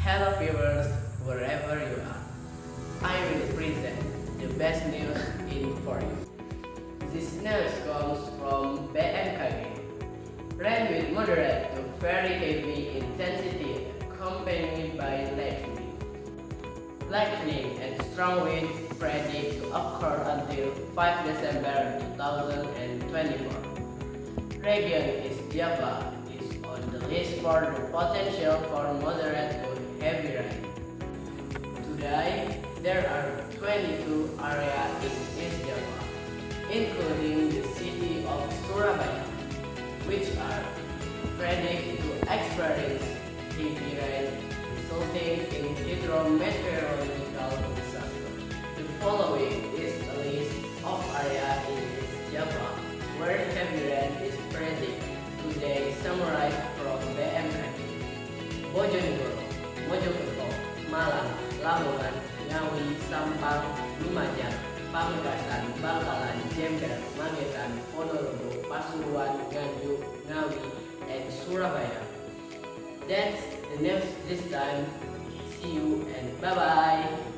Hello viewers, wherever you are. I will present the best news in for you. This news comes from BMKG. Rain with moderate to very heavy intensity accompanied by lightning and strong wind predicted to occur until 5 December 2024. Region is Java is on the list for the potential for moderate to heavy rain. Today, there are 22 areas in East Java, including the city of Surabaya, which are predicted to experience heavy rain, resulting in hydrometeorological disaster. The following is a list of areas in East Java where heavy rain is predicted. Today, summarized from BMKG. Bojonegoro, Mojokerto, Malang, Lamongan, Ngawi, Sampang, Lumajang, Pamekasan, Bangkalan, Jember, Magetan, Ponorogo, Pasuruan, Nganjuk, Ngawi, and Surabaya. That's the news this time. See you and bye-bye.